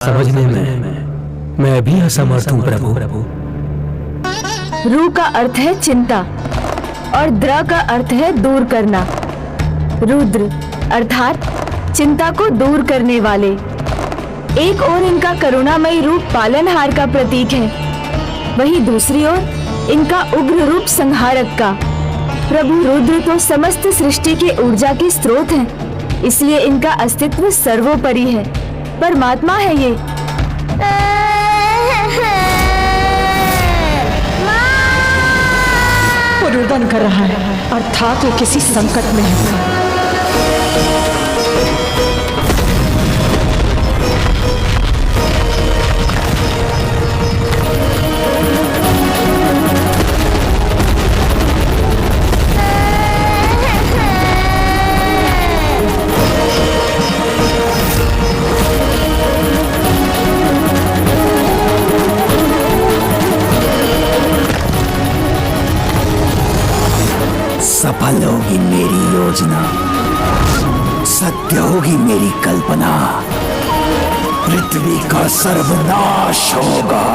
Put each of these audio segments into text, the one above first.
समझने में मैं अभी असमर्थ हूँ प्रभु। रू का अर्थ है चिंता और द्र का अर्थ है दूर करना। रुद्र अर्थात चिंता को दूर करने वाले। एक ओर इनका करुणामयी रूप पालनहार का प्रतीक है, वहीं दूसरी ओर इनका उग्र रूप संहारक का। प्रभु रुद्र तो समस्त सृष्टि के ऊर्जा के स्रोत हैं, इसलिए इनका अस्तित्व सर्वोपरि है। परमात्मा है ये। वो रुदन कर रहा है, अर्थात वो किसी संकट में है। सफल होगी मेरी योजना, सत्य होगी मेरी कल्पना, पृथ्वी का सर्वनाश होगा।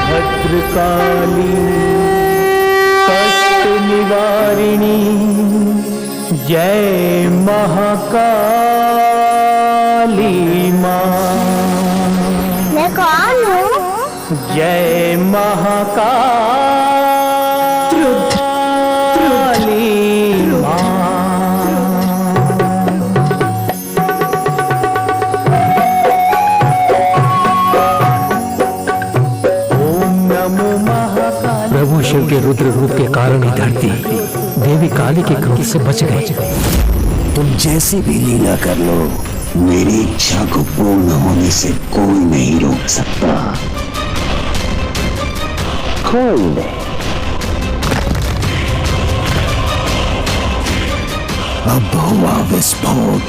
भद्रकाली निवारिणी जय महाकाली माँ। मैं कौन हूँ? जय महाकाली माँ। ओम नमो महाकाली। प्रभु शिव के रुद्र रूप के कारण ही धरती देवी काली के क्रोध से बच गई। तुम जैसी भी लीला कर लो, मेरी इच्छा को पूर्ण होने से कोई नहीं रोक सकता, कोई नहीं। अब हुआ विस्फोट।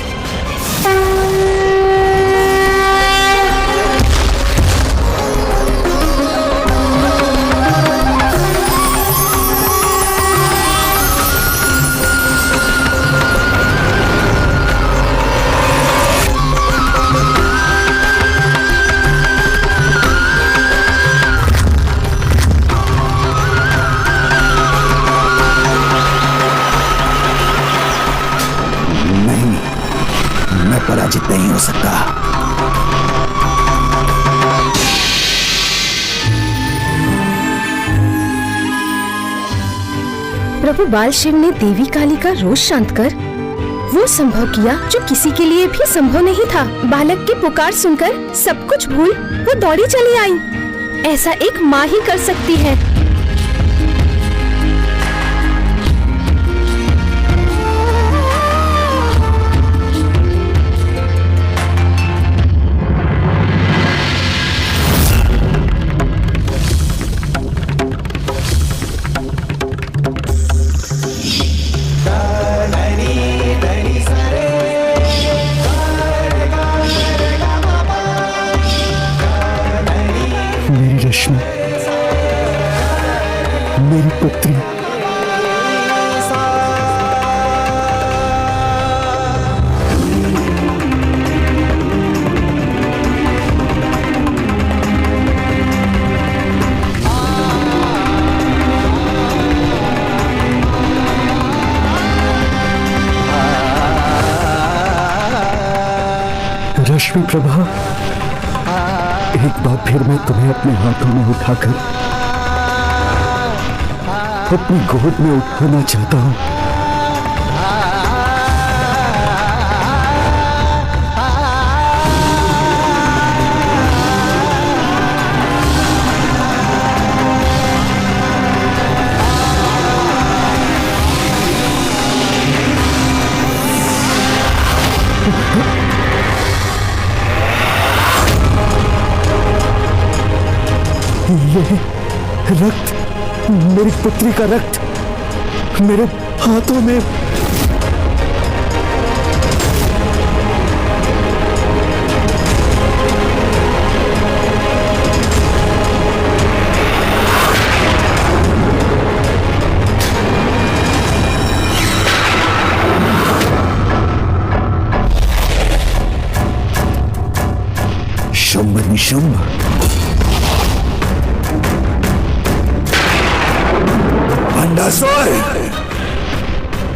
पराजित नहीं हो सकता। प्रभु बाल शिव ने देवी काली का रोष शांत कर वो संभव किया जो किसी के लिए भी संभव नहीं था। बालक की पुकार सुनकर सब कुछ भूल वो दौड़ी चली आई। ऐसा एक माँ ही कर सकती है। मेरी रश्मि, मेरी पुत्री, रश्मि प्रभा, एक बार फिर मैं तुम्हें अपने हाथों में उठाकर अपनी गोद में उठाना चाहता हूं। ये रक्त, मेरी पुत्री का रक्त मेरे हाथों में। शुंभ निशुंभ। भंडासुर,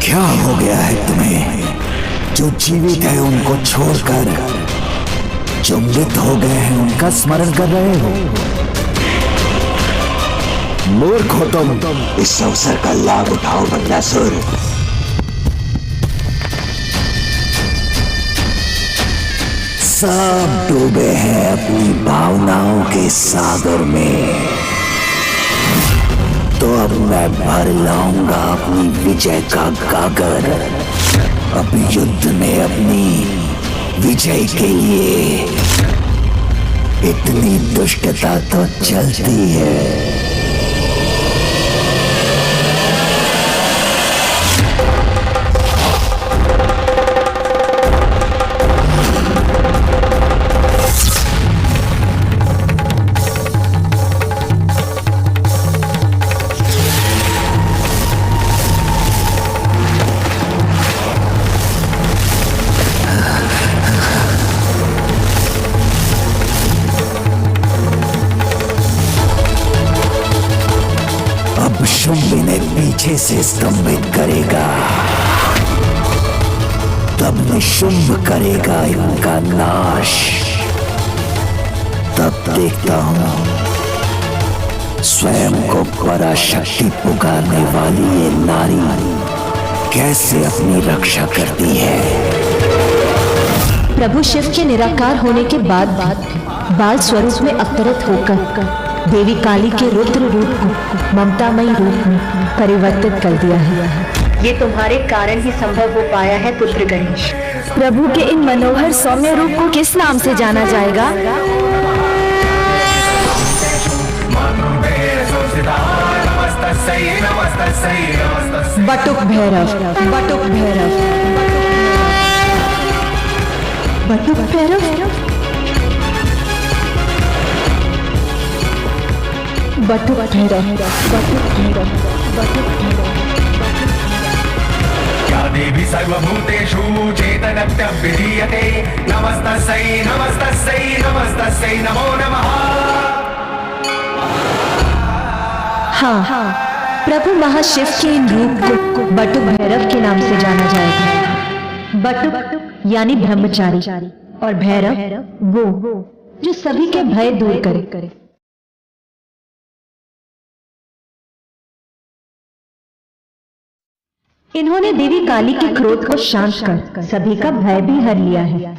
क्या हो गया है तुम्हें? जो जीवित है उनको छोड़कर जो मृत हो गए हैं उनका स्मरण कर रहे हो। मूर्ख हो तुम। इस अवसर का लाभ उठाओ भंडासुर। सब डूबे हैं अपनी भावनाओं के सागर में, तो अब मैं भर लाऊंगा अपनी विजय का गागर। अब युद्ध में अपनी विजय के लिए इतनी दुष्टता तो चलती है। शुंभ इन्हें पीछे से स्तंभित करेगा, तब निशुंभ करेगा इनका नाश। तब देखता हूं स्वयं को पराशक्ति पुकारने वाली ये नारी कैसे अपनी रक्षा करती है। प्रभु शिव के निराकार होने के बाद बाल स्वरूप में अवतरित होकर देवी काली के रुद्र रूप को ममतामयी रूप में परिवर्तित कर दिया है। ये तुम्हारे कारण ही संभव हो पाया है पुत्र गणेश। प्रभु के इन मनोहर सौम्य रूप को किस नाम से जाना जाएगा? बटुक भैरव, बटुक भैरव, बटुक भैरव, बटुक भैरव, बटुक भैरव, बटुक भैरव। या देवी सर्वभूतेषु चेतनत्यभिधीयते नमस्तस्यै नमस्तस्यै नमस्तस्यै नमो नमः। हाँ, प्रभु महाशिव के इन रूप को बटुक भैरव के नाम से जाना जाएगा। बटुक यानी ब्रह्मचारी और भैरव वो जो सभी के भय दूर करे। इन्होंने देवी काली के क्रोध को शांत कर सभी का भय भी हर लिया है।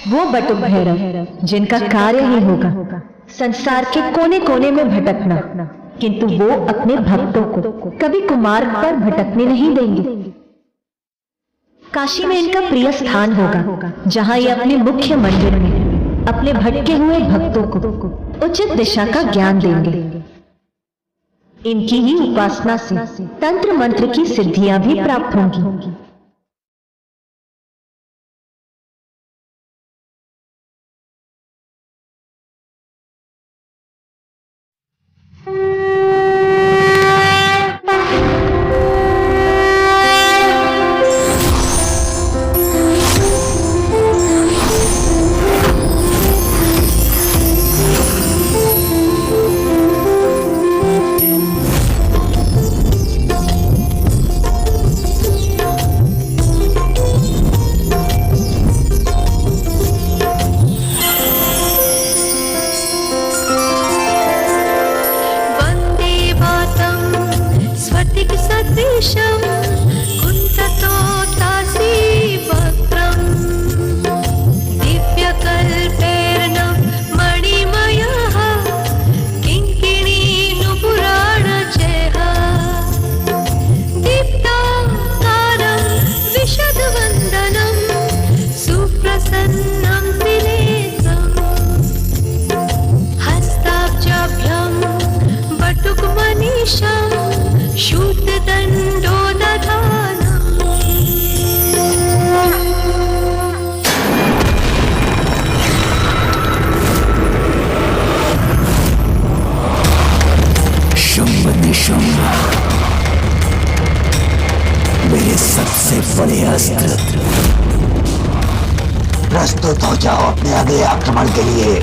वो बटुक भैरव जिनका कार्य ही होगा संसार के कोने कोने में भटकना, किंतु वो अपने भक्तों को कभी कुमार्ग पर भटकने नहीं देंगे। काशी में इनका प्रिय स्थान होगा, जहां ये अपने मुख्य मंदिर में अपने भटके हुए भक्तों को उचित दिशा का ज्ञान देंगे। इनकी ही उपासना से तंत्र मंत्र की सिद्धियां भी प्राप्त होंगी। सबसे बड़े अस्त्र। प्रस्तुत हो जाओ अपने अगले आक्रमण के लिए।